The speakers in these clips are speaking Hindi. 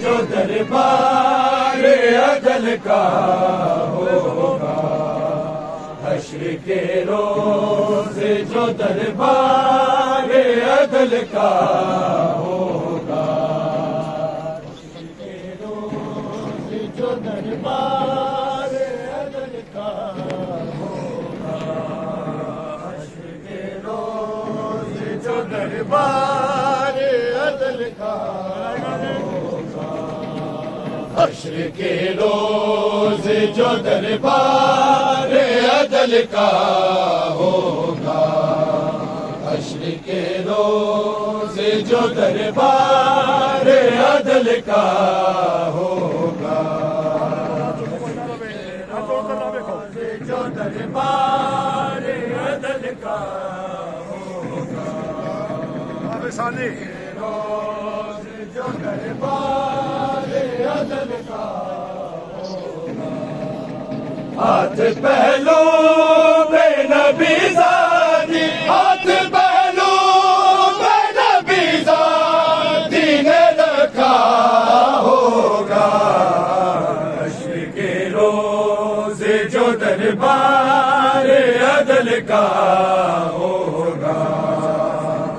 जो दरबार अदल का होगा, हश्र के रोज जो दरबार अदल का होगा, हश्र के रोज जो दरबार अदल का होगा, हश्र के रोज जो दरबार अदल का, हश्र के रोज जो दरबार अदल का होगा, हश्र के रोज जो दरबार अदल का होगा, जो दरबार अदल का होगा, रोज जो दरबार अदल का होगा, हाथ पहलू पे नबी ज़ादी, हाथ पहलू पे नबी ज़ादी ने रखा होगा, हश्र के रोज जो दरबार अदल का होगा,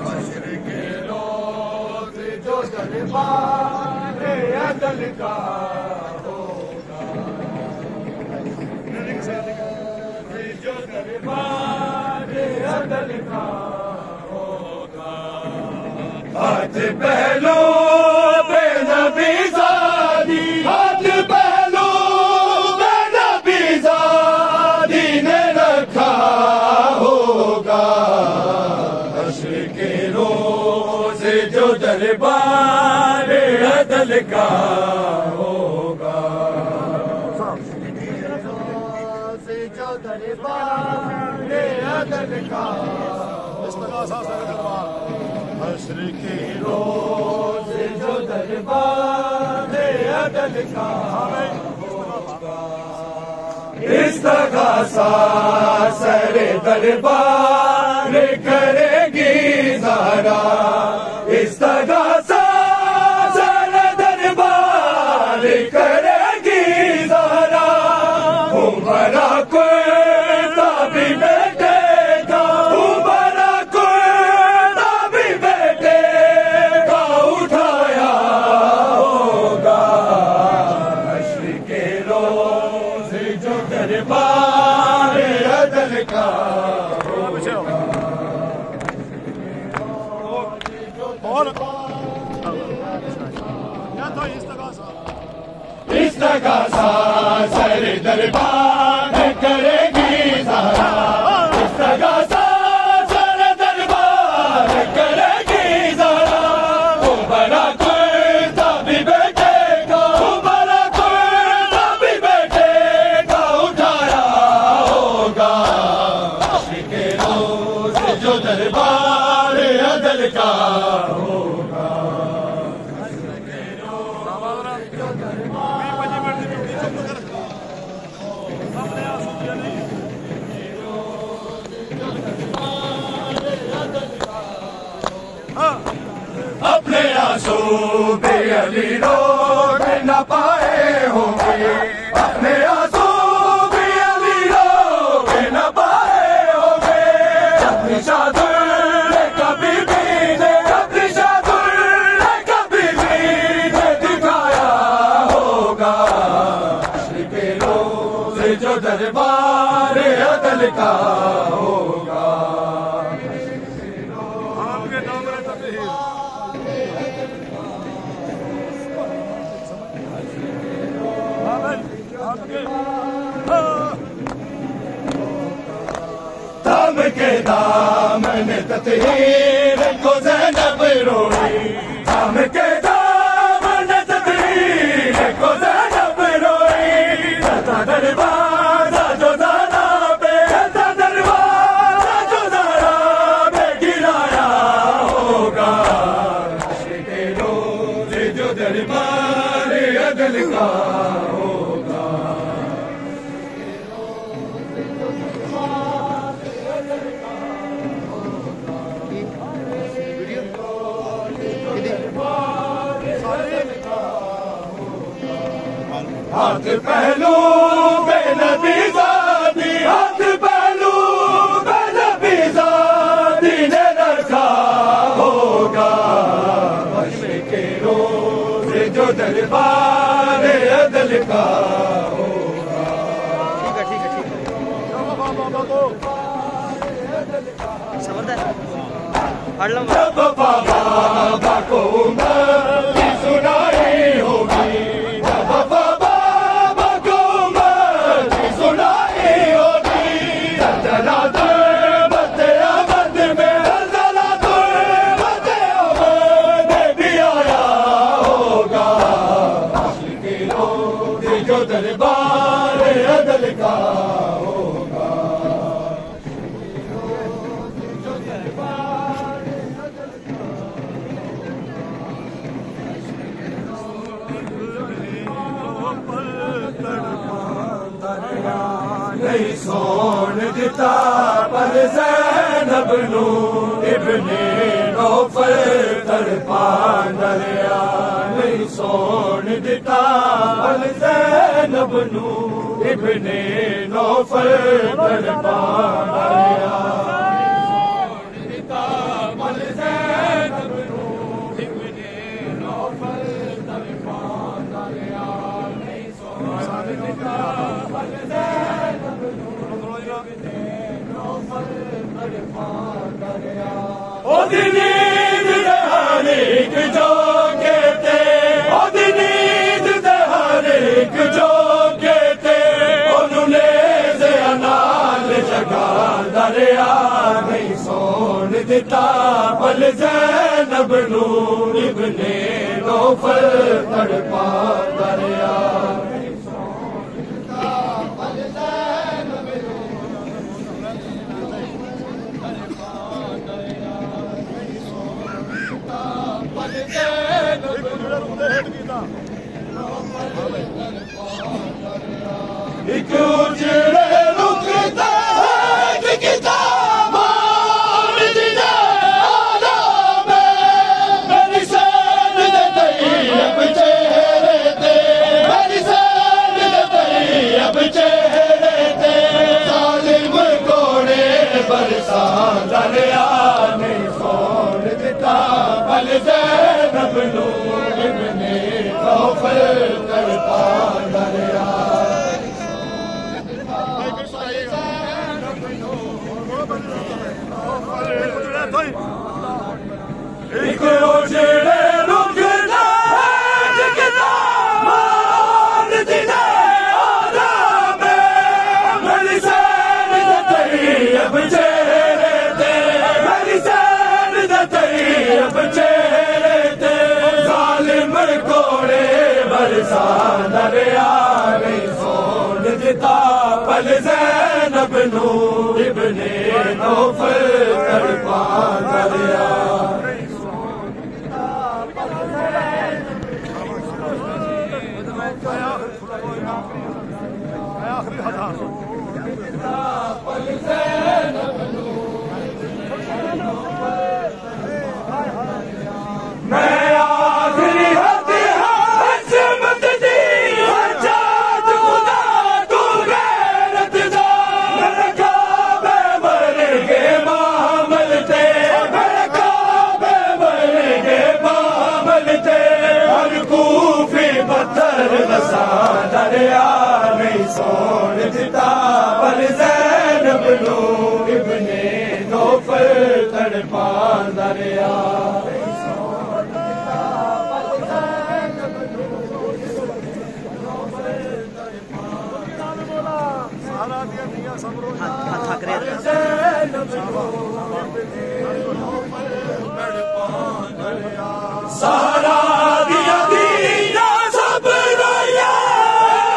हश्र के रोज जो दरबार अदल का होगा, जो दरबार अदल का होगा, हाथ पहलू पे नबी ज़ादी, हाथ पहलू पे नबी ज़ादी ने रखा होगा, हश्र के रोज जो दरबार अदल का होगा, जो दरबार अदल का होगा, हश्र के रोज जो दरबार अदल का होगा, इस्तग़ासा सरे दरबार करेगी ज़हरा, इस्तग़ासा सरे दरबार करेगी ज़हरा, उमरा को ताबी बैठेगा, उमरा को ताबी बैठेगा, उठाया होगा, हश्र के रोज जो दरबार अदल का होगा, इस्तग़ासा सर दरबार करेगी ज़हरा, इस्तग़ासा सर दरबार करेगी ज़हरा, उमरा कुर्ता भी बैठेगा, उमरा कुर्ता भी बैठेगा, उठाया होगा, हश्र के रोज जो दरबार अदल का होगा, हश्र के रोज जो दरबार अपने आंसू भी अली रोक न पाए होंगे, अपने आंसू भी अली रोक न पाए होंगे, अपनी शादुल कभी भी ने, अपनी शादुल कभी भी ने दिखाया होगा, हश्र के रोज जो दरबार अदल का होगा, थाम के दामन तत्हीर को ज़ैनब रोई, थाम के दामन तत्हीर को ज़ैनब रोई, दरवाज़ा जो ज़रा पे, दरवाज़ा जो ज़रा पे गिराया होगा, हश्र के रोज जो दरबार अदल का होगा, हाथ पहलू बेनबी ज़ादी, हाथ पहलू बेनबी ज़ादी ने रखा होगा। हश्र के रोज़ जो दरबार अदल का होगा। ठीक है जब बाबा को उमर की सुनाई होगी, जब बाबा को उमर की सुनाई होगी, जलजला मते अमद में, जलजला मते अमद भी आया होगा। हश्र के रोज़ जो दरबार अदल का होगा। नहीं सोन दिता पर ज़ैनब नू इब्ने नौफल तड़पा दरिया, नहीं सोन दिता पर ज़ैनब नू इब्ने नौफल तड़पा दरिया, दिता पर ज़ैनब नू इब्ने नौफल तड़पा दरिया, नहीं सोन दिता पर नींद दहारिक जो कहते, नींद दहारिक जो कहते, उन्होंने से अनाल जगा दरिया, नहीं सोन दिता पल ज़ैनब नू इब्ने नौफल तड़पा दरिया, नहीं सोन दिता पल ज़ैनब नू एक उजड़े रुकता है किताब मदीना आलम में, मेरी सान तैयब चेहरे ते, मेरी सान तैयब चेहरे ते, जालिम कोड़े बरसा दरिया, नहीं सोन दिता पल ज़ैनब नू इब्ने नौफल तड़पा दरिया, एक उजड़े रुकना है किताब मदीना आलम में, मेरी सान तैयब चेहरे ते, मेरी सान तैयब चेहरे ते, जालिम कोड़े बरसा दरिया, नहीं सोन दिता पल ज़ैनब नू इब्ने नौफल तड़पा दरिया, मैं आखिरी हद हज़मत दी हजात खुदा तू गैरत दा, मेरे काबे वर्गे मामल ते, मेरे काबे वर्गे मामल ते, हर कूफी पत्थर बसा दरिया, नहीं सोन दिता पल ज़ैनब नू इब्ने नौफल तड़पा दरिया, सहारा दिया दिया सब रोया,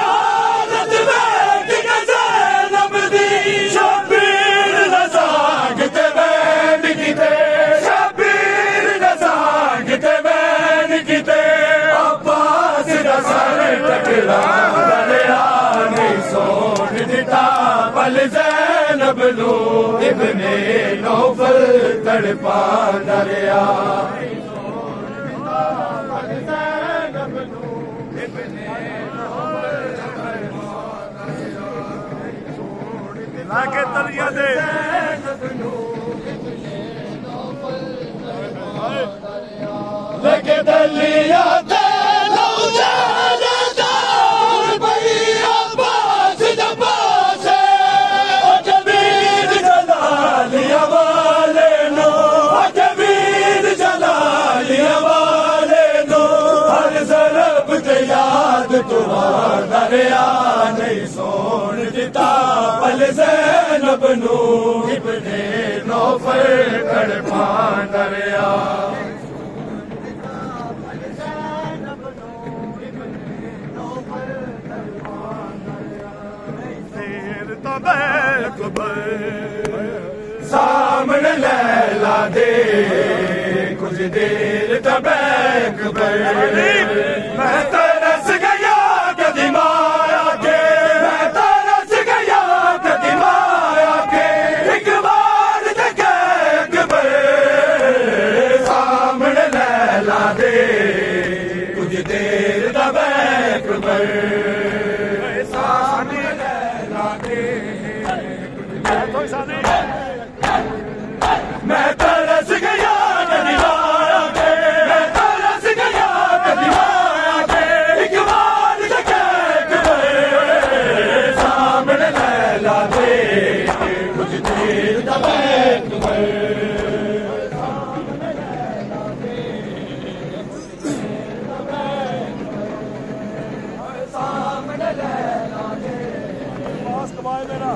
हालत में कि ज़ैनब दी, शबीर न सागते बैन कीते, शबीर न सागते बैन कीते, अब्बास दा सर टकरा दरिया, नहीं सोन दिता पल ज़ैनब नू इब्ने नौफल तड़पा दरिया, नहीं सोन दिता पल ज़ैनब नू इब्ने नौफल लाके तलिया दे लेके तलिया दे दरिया नहीं सोन दिता पल ज़ैनब नू इब्ने नौफल कड़पान दरिया देर तो बैकबर सामने लैला दे कुछ देर तो बैकबर मैं तरस गया माया के मैं तरस गया कदी माया के एक बार देखे अकबर सामने लैला दे कुछ देर तब अकबर सामने लैला दे मैं तरस गया कदी माया के मैं तरस गया कदी माया के एक बार कुछ देर तब अकबर सामने लैला दे अब्बास गवाए मेरा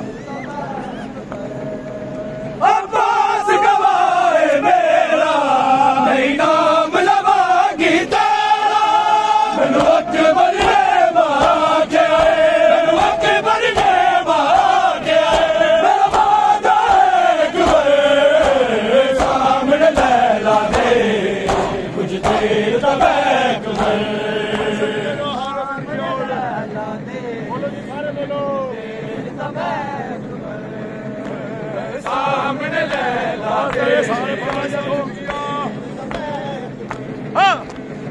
अब्बास गवाए मेरा नहीं नाम लवागी तेरा मैनू अकबर ने मारा के मैनू अकबर ने मारा के मेरा वादा अकबर सामने लैला दे कुछ देर तब अकबर सामने लैला दे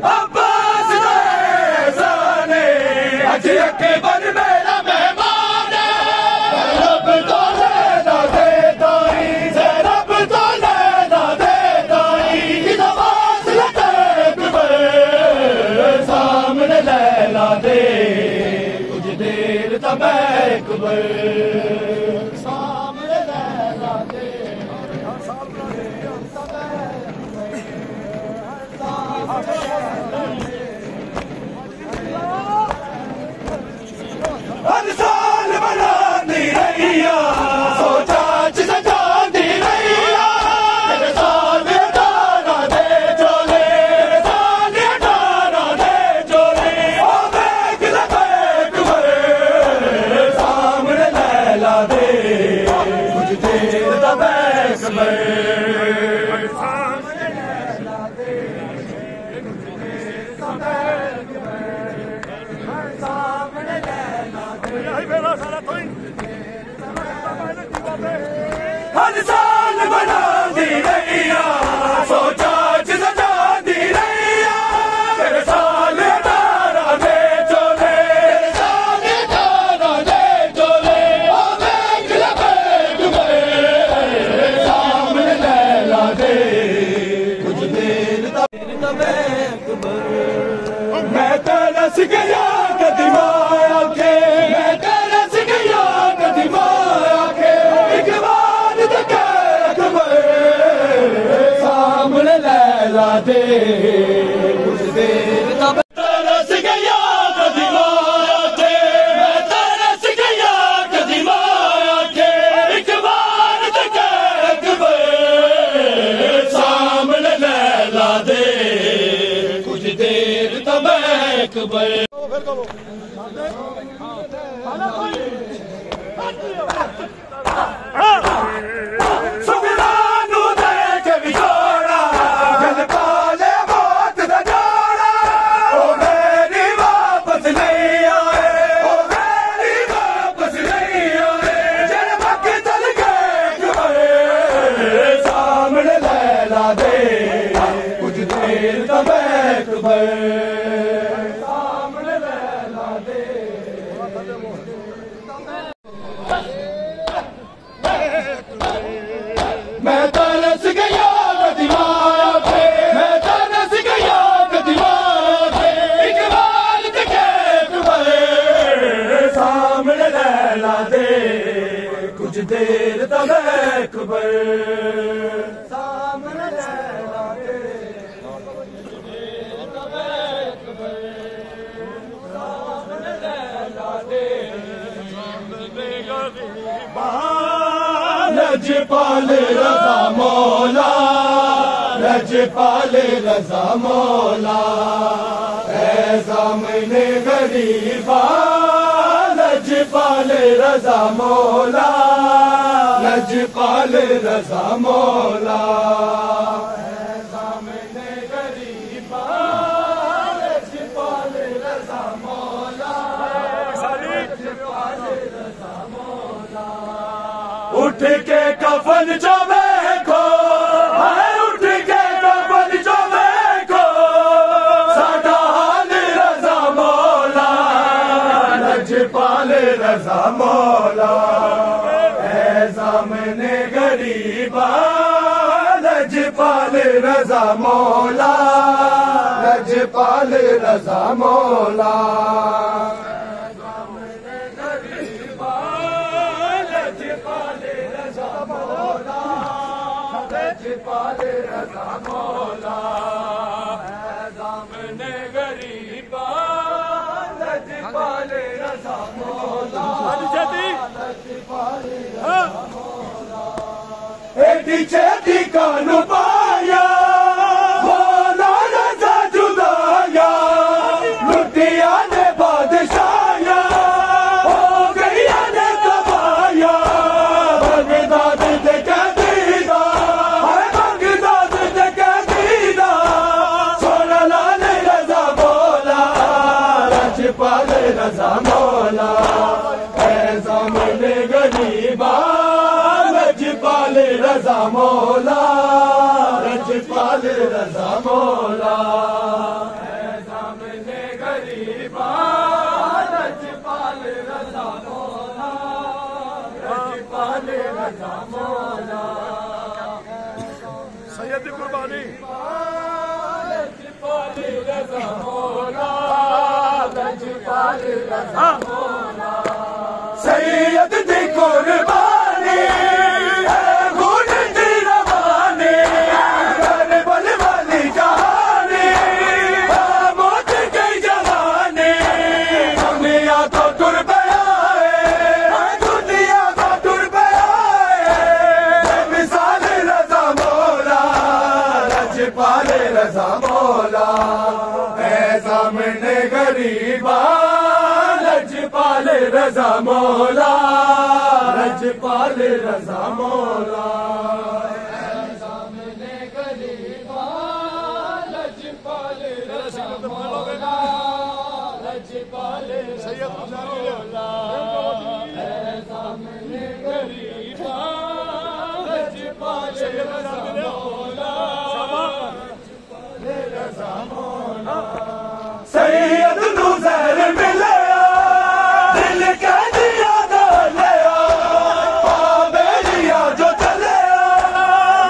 अब्बास ने अज अकबर मेरा मेहमान रब तो लेना दे दाई रब तो लेना दे दाई नवाज लगे अकबर सामने लैला दे कुछ देर तब अकबर हर साल बनाती रहिया सोचा सजाती रहिया मेरे साल हटाना दे चोले मेरे साल हटाना दे चोले ओ बैग लगा अकबर सामने लैला दे कुछ देर तब अकबर सामने लैला दे कुछ देर तब सामने लैला हर साल बना दी रहिया सोचा सजा दी रहिया तेरे साल हटाना दे चोले तेरे साल हटाना दे चोले ओ बैग लगा अकबर सामने लैला दे कुछ देर तब अकबर मैं तरस गया कदी माया के मैं तरस गया कदी माया के एक बार देखे अकबर सामने लैला दे कुछ देर तब तरस गया कदी माया के मैं तरस गया कदी माया के एक बार देखे अकबर सामने लैला दे कुछ देर तब अकबर सुगरानू देख विछोड़ा गल पाले बहुत देर तक अकबर सामने लैला दे सामने लैला दे लजपाल रज़ा मौला लजपाल रज़ा मौला ऐ ज़ामिने गरीबा लजपाल रज़ा मौला लजपाल रज़ा मौला ऐ ज़ामिने गरीबा लजपाल रज़ा मौला लजपाल रज़ा मौला उठ के कफन जो देखो उठ के कफन जो देखो साडा हाल रज़ा मौला लजपाल रज़ा मौला ऐ ज़ामिने गरीबा लजपाल रज़ा मौला लजपाल रज़ा मौला लजपाल रज़ा मौला ऐ ज़ामिने गरीबा लजपाल रज़ा मौला लजपाल रज़ा मौला एडी चेती कानू पाया मौला रज़ा जुदाया लुटिया ने बादशाया हो गया ने कबाया बगदाद दे कैदीदा बगदाद दे कैदीदा सोना लाल रज़ा मौला लजपाल रज़ा मौला ऐ ज़ामिने गरीबा लजपाल रज़ा मौला लजपाल रज़ा मौला ऐ ज़ामिने गरीबा लजपाल रज़ा मौला लजपाल रज़ा मौला सैयद की कुर्बानी लजपाल रज़ा मौला लजपाल रज़ा मौला सैयद दी कुर्बानी लजपाल रज़ा मौला ऐ ज़ामिने गरीबा लजपाल रज़ा मौला लजपाल रज़ा मौला ऐ ज़ामिने गरीबा लजपाल रज़ा मौला लजपाल रज़ा मौला ऐ ज़ामिने गरीबा लजपाल रज़ा मौला सैयद नुज़ैर मिले दिल के दिया लिया बेलिया जो चले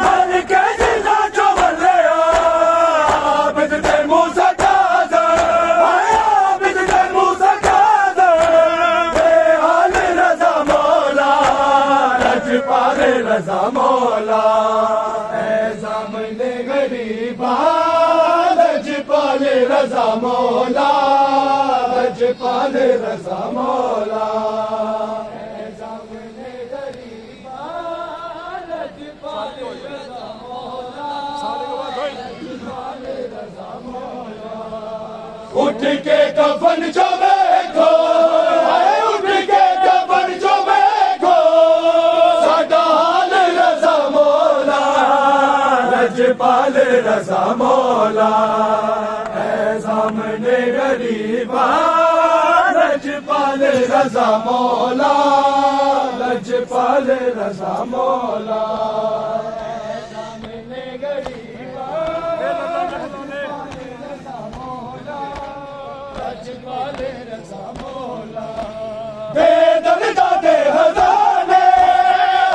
मन के जिला जो बले आबिद ते मूसा काज़र आबिद ते मूसा काज़र बेहाल रज़ा मौला लजपाल रज़ा मौला ऐ ज़ामिने गरीबा लजपाल रज़ा मौला लजपाल रज़ा मौला ऐ ज़ामिने गरीबा लजपाल रज़ा मौला लजपाल रज़ा मौला उठ के कफन जो देखो उठ के कफन जो देखो साडा हाल रज़ा मौला लजपाल रज़ा मौला ऐ ज़ामिने गरीबा लजपाल रज़ा मौला लजपाल रज़ा मौला ऐ ज़ामिने गरीबा लजपाल रज़ा मौला बेदर्दा दे हज़ाने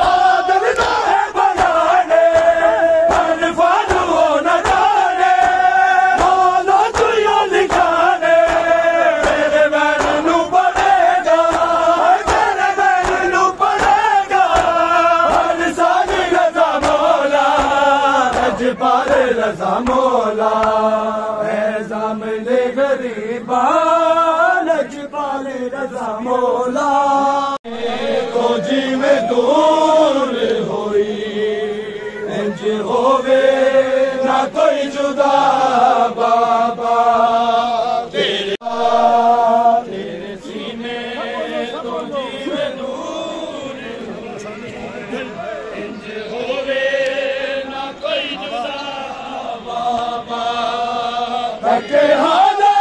आदरदा है बनाने अनफान हो न जाने मौला तुझे लिखाने तेरे मैनू पड़ेगा तेरे मैनू पड़ेगा रजा मौला ज़ामिले गरीबा लजपाल रजा मौला तो जी में दूर होई इंज होवे ना कोई जुदा बाबा तेरे सीने तो जी में दूर इंज होवे ना कोई जुदा बाबा तके हाला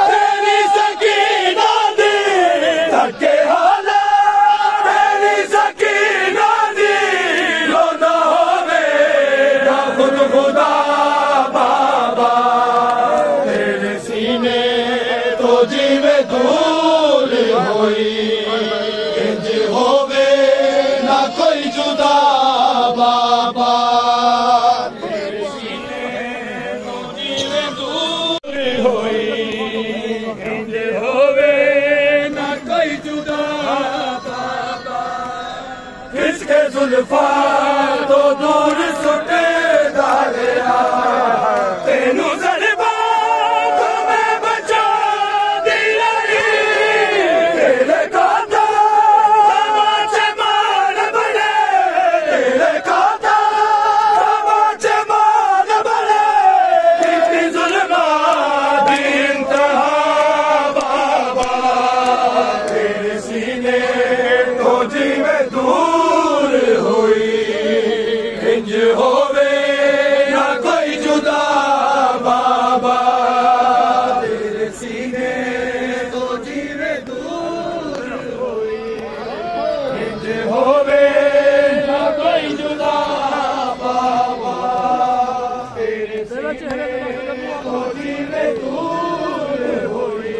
तेरी सकीना दी तके हाला तेरी सकीना दी रोना होवे ना खुद खुदा बाबा तेरे सीने तो जीवे दूर होई इंज होवे ना कोई जुदा बाबा तेरे सीने तो जीवे दूर होई इंज होवे ना कोई जुदा बाबा किसके जुल्फा तो दूर सुटे दालिया तेनू ज़ल्फा तुम्हें बचा दिया तेरे कांधा तमाचे मार बने तेरे कांधा तमाचे मार बने कितनी जुल्मा दी इंतहा बाबा तेरे सीने तो जीवे दूर होई इंज होवे ना कोई जुदा बाबा तेरे सीने तो जीवे दूर होई इंज होवे ना कोई जुदा बाबा तेरे सीने तो जीवे दूर होई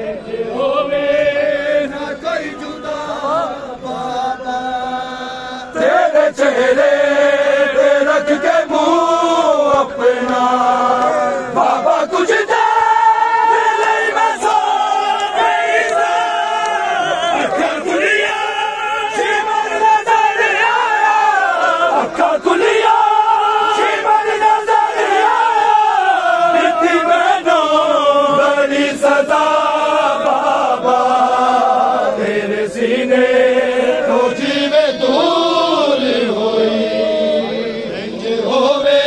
इंज होवे ना कोई जुदा बाबा तेरे चेहरे पे रख के मुंह अपना बाबा कुछ दे ले मैं सो गई सा अखा खुलिया शिमर नजर आया अखा खुलिया शिमर नजर आया इतनी मैनों बड़ी सजा बाबा तेरे सीने तो जीवे दूर होई इंज होवे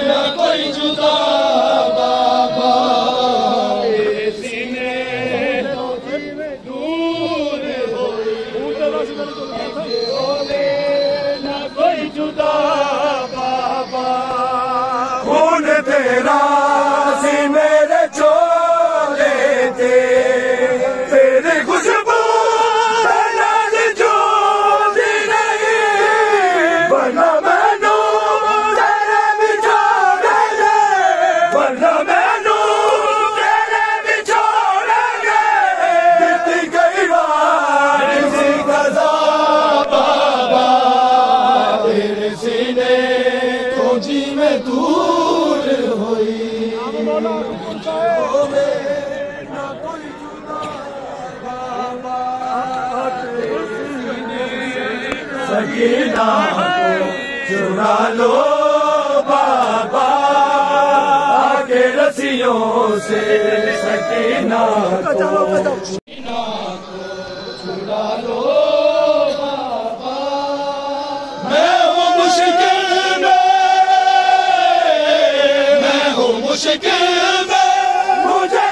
ना कोई जुदा बाबा तेरे सीने तो जीवे दूर होई इंज होवे ना कोई जुदा बाबा खून तेरा सी मेरे चोले थे तेरी खुशबू नाल जोड़ी नहीं वरना मैनू तेरे बिछोड़ेंगे वरना मैनू तेरे बिछोड़ेंगे बीती गई रात किसी कज़ा बाबा तेरे सीने तो जी में दूर होई होवे ना कोई जुदा बाबा तेरे सीने सकीना को चुरा लो बाबा आके रस्सियों से सकीना को चुरा लो बाबा मैं हूँ मुश्किल में मैं हूँ मुश्किल में मुझे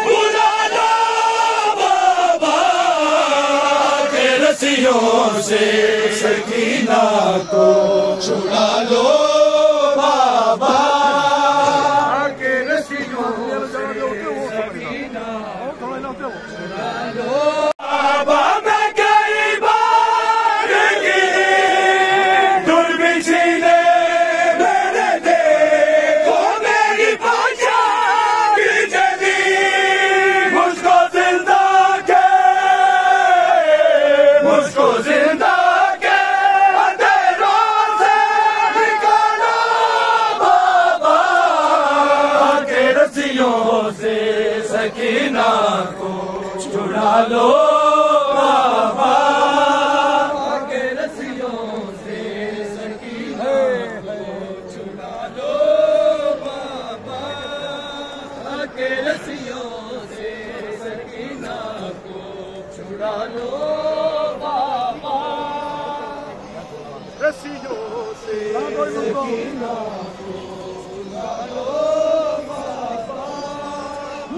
बुला लो बाबा के रस्सियों से सकीना को छुड़ा लो बाबा के रस्सियों से सकीना छुड़ा लो बाबा मैं कई बार की दुर्बिछी ने मेरे देखो मेरी पाचा की जली मुझको जिंदा के मुझको जिंदा के अंधेरों से निकालो बाबा के रस्सियों से सकीना को छुड़ा लो बाबा के रस्सियों से सकीना को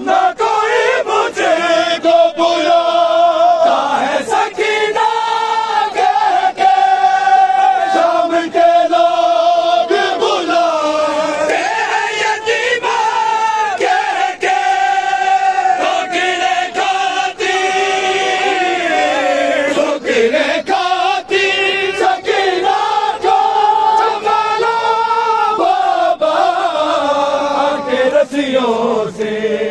ना कोई मुझे को बुलाता है सकीना कह के, शाम के लोग बुलाते हैं यतीमा कह के, ठोकरे खाती सकीना को संभालो बाबा के रस्सियों से।